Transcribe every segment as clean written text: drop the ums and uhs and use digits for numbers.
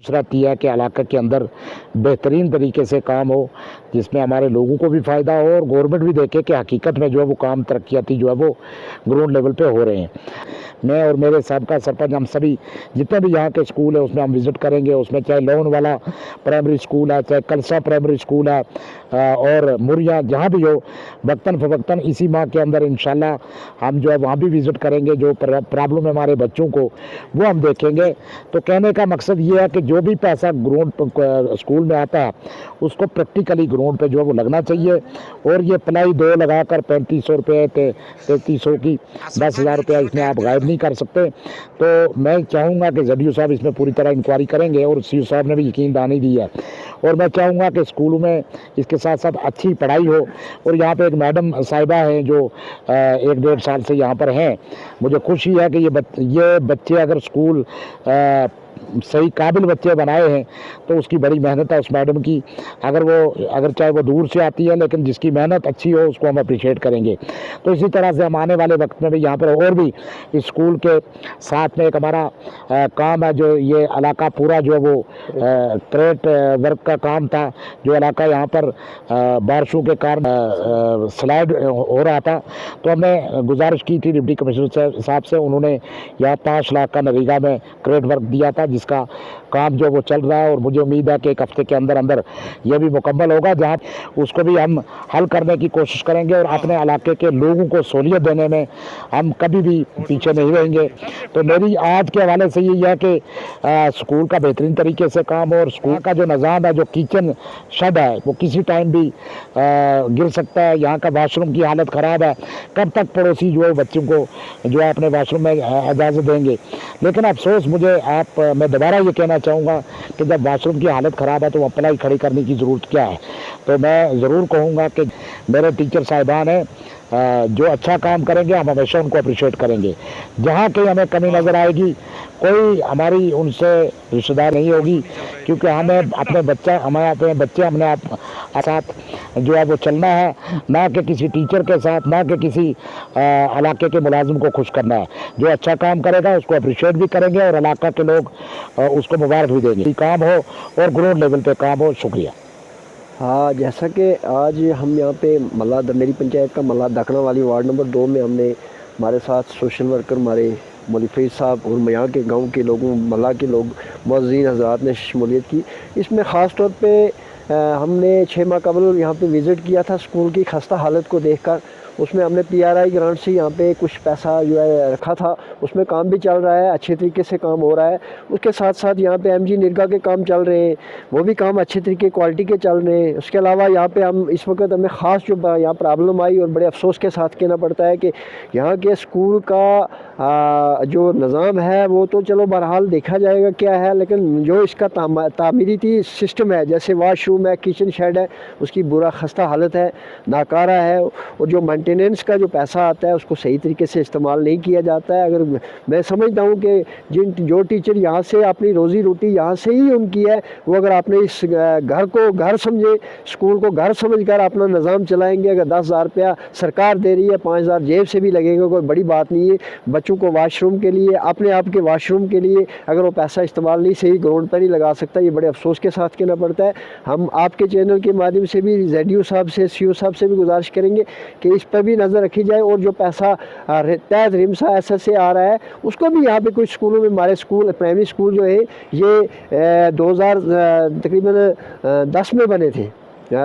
रहती है कि इलाके के अंदर बेहतरीन तरीके से काम हो, जिसमें हमारे लोगों को भी फ़ायदा हो और गवर्नमेंट भी देखे कि हकीकत में जो है वो काम तरक्याती जो है वो ग्राउंड लेवल पे हो रहे हैं। मैं और मेरे साबका सरपंच हम सभी जितने भी यहाँ के स्कूल है उसमें हम विज़िट करेंगे। उसमें चाहे लोन वाला प्राइमरी स्कूल है, चाहे कलसा प्राइमरी स्कूल है और मुरिया जहाँ भी हो, वक्तन फ़वक्तन इसी माह के अंदर इंशाल्लाह हम जो है वहाँ भी विज़िट करेंगे। जो प्रॉब्लम है हमारे बच्चों को वो हम देखेंगे। तो कहने का मकसद ये है कि जो भी पैसा ग्राउंड स्कूल में आता है उसको प्रैक्टिकली ग्राउंड पे जो है वो लगना चाहिए। और ये पलाई दो लगाकर 3500 रुपये 3300 की 10,000 रुपया इसमें आप गायब नहीं कर सकते। तो मैं चाहूँगा कि जडियो साहब इसमें पूरी तरह इंक्वायरी करेंगे और सीओ साहब ने भी यकीन दहानी दी है। और मैं चाहूँगा कि स्कूलों में इसके साथ साथ अच्छी पढ़ाई हो। और यहाँ पे एक मैडम साहिबा हैं जो 1-1.5 साल से यहाँ पर हैं। मुझे खुशी है कि ये बच्चे अगर स्कूल सही काबिल बच्चे बनाए हैं तो उसकी बड़ी मेहनत है उस मैडम की। अगर चाहे वो दूर से आती है लेकिन जिसकी मेहनत अच्छी हो उसको हम अप्रिशिएट करेंगे। तो इसी तरह से हम आने वाले वक्त में भी यहाँ पर और भी इस स्कूल के साथ में एक हमारा काम है जो ये इलाका पूरा जो है वो क्रेट वर्क का काम था। जो इलाका यहाँ पर बारिशों के कारण स्लाइड हो रहा था, तो हमने गुजारिश की थी डिप्टी कमिश्नर साहब से। उन्होंने यहाँ 5 लाख का नरेगा में क्रेट वर्क दिया था जिसका काम जो वो चल रहा है। और मुझे उम्मीद है कि 1 हफ्ते के अंदर अंदर ये भी मुकम्मल होगा, जहाँ उसको भी हम हल करने की कोशिश करेंगे। और अपने इलाके के लोगों को सहूलियत देने में हम कभी भी पीछे नहीं रहेंगे। तो मेरी आज के हवाले से यही है कि स्कूल का बेहतरीन तरीके से काम हो। और स्कूल का जो निज़ाम है, जो किचन शेड है, वो किसी टाइम भी गिर सकता है। यहाँ का वाशरूम की हालत ख़राब है। कब तक पड़ोसी जो है बच्चों को जो है अपने वाशरूम में इजाज़त देंगे। लेकिन अफसोस मैं दोबारा ये कहना चाहूँगा कि जब वाशरूम की हालत ख़राब है तो वहाँ पलाई खड़ी करने की ज़रूरत क्या है। तो मैं ज़रूर कहूँगा कि मेरे टीचर साहिबान हैं जो अच्छा काम करेंगे, हम हमेशा उनको अप्रिशिएट करेंगे। जहाँ कहीं हमें कमी नज़र आएगी, कोई हमारी उनसे रिश्तेदार नहीं होगी, क्योंकि हमें अपने बच्चे हमने आप साथ जो है वो चलना है, ना कि किसी टीचर के साथ, ना कि किसी इलाके के मुलाजिम को खुश करना है। जो अच्छा काम करेगा उसको अप्रिशिएट भी करेंगे और इलाका के लोग उसको मुबारक भी देंगे। काम हो और ग्राउंड लेवल पे काम हो। शुक्रिया। हाँ, जैसा कि आज हम यहाँ पे मेरी पंचायत का मल्ला दखना वाली वार्ड नंबर 2 में हमने हमारे साथ सोशल वर्कर हमारे मौलवी साहब और यहाँ के गांव के लोगों मल्ला के लोग मुअज़्ज़िन हज़रात ने शमूलियत की। इसमें ख़ास तौर पे हमने 6 माह कबल यहाँ पे विज़िट किया था स्कूल की खस्ता हालत को देखकर। उसमें हमने PRI ग्रांट से यहाँ पे कुछ पैसा जो है रखा था, उसमें काम भी चल रहा है, अच्छे तरीके से काम हो रहा है। उसके साथ साथ यहाँ पे MG निरगा के काम चल रहे हैं, वो भी काम अच्छे तरीके क्वालिटी के चल रहे हैं। उसके अलावा यहाँ पे हम इस वक्त हमें ख़ास जो यहाँ प्रॉब्लम आई और बड़े अफसोस के साथ कहना पड़ता है कि यहाँ के स्कूल का जो निज़ाम है वो तो चलो बहरहाल देखा जाएगा क्या है, लेकिन जो इसका तामीरी सिस्टम है, जैसे वाशरूम है, किचन शेड है, उसकी बुरा खस्ता हालत है, नाकारा है। और जो मेंटेनेंस का जो पैसा आता है उसको सही तरीके से इस्तेमाल नहीं किया जाता है। अगर मैं समझता हूँ कि जो टीचर यहाँ से अपनी रोज़ी रोटी यहाँ से ही उनकी है, वो अगर आपने इस घर को घर समझे, स्कूल को घर समझकर अपना निज़ाम चलाएंगे। अगर 10,000 रुपया सरकार दे रही है, 5,000 जेब से भी लगेगा, कोई बड़ी बात नहीं है। बच्चों को वाशरूम के लिए, अपने आप के वाशरूम के लिए अगर वो पैसा इस्तेमाल नहीं सही ग्राउंड पर ही लगा सकता, ये बड़े अफसोस के साथ कहना पड़ता है। हम आपके चैनल के माध्यम से भी ZDO साहब से, CO साहब से भी गुजारिश करेंगे कि इस पर भी नज़र रखी जाए। और जो पैसा तहत रिमसा SS से आ रहा है उसको भी यहाँ पे कुछ स्कूलों में, हमारे स्कूल प्राइमरी स्कूल जो है ये 2000 तकरीबन 10 में बने थे,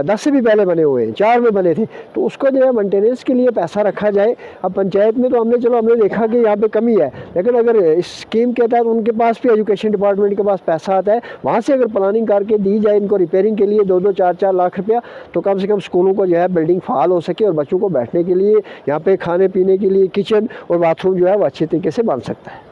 10 से भी पहले बने हुए हैं, 4 में बने थे, तो उसको जो है मेंटेनेंस के लिए पैसा रखा जाए। अब पंचायत में तो हमने देखा कि यहाँ पे कमी है, लेकिन अगर इस स्कीम के तहत उनके पास भी एजुकेशन डिपार्टमेंट के पास पैसा आता है, वहाँ से अगर प्लानिंग करके दी जाए इनको रिपेयरिंग के लिए 2-2, 4-4 लाख रुपया, तो कम से कम स्कूलों को जो है बिल्डिंग फ़ाल हो सके और बच्चों को बैठने के लिए, यहाँ पे खाने पीने के लिए किचन और बाथरूम जो है वो अच्छे तरीके से बन सकता है।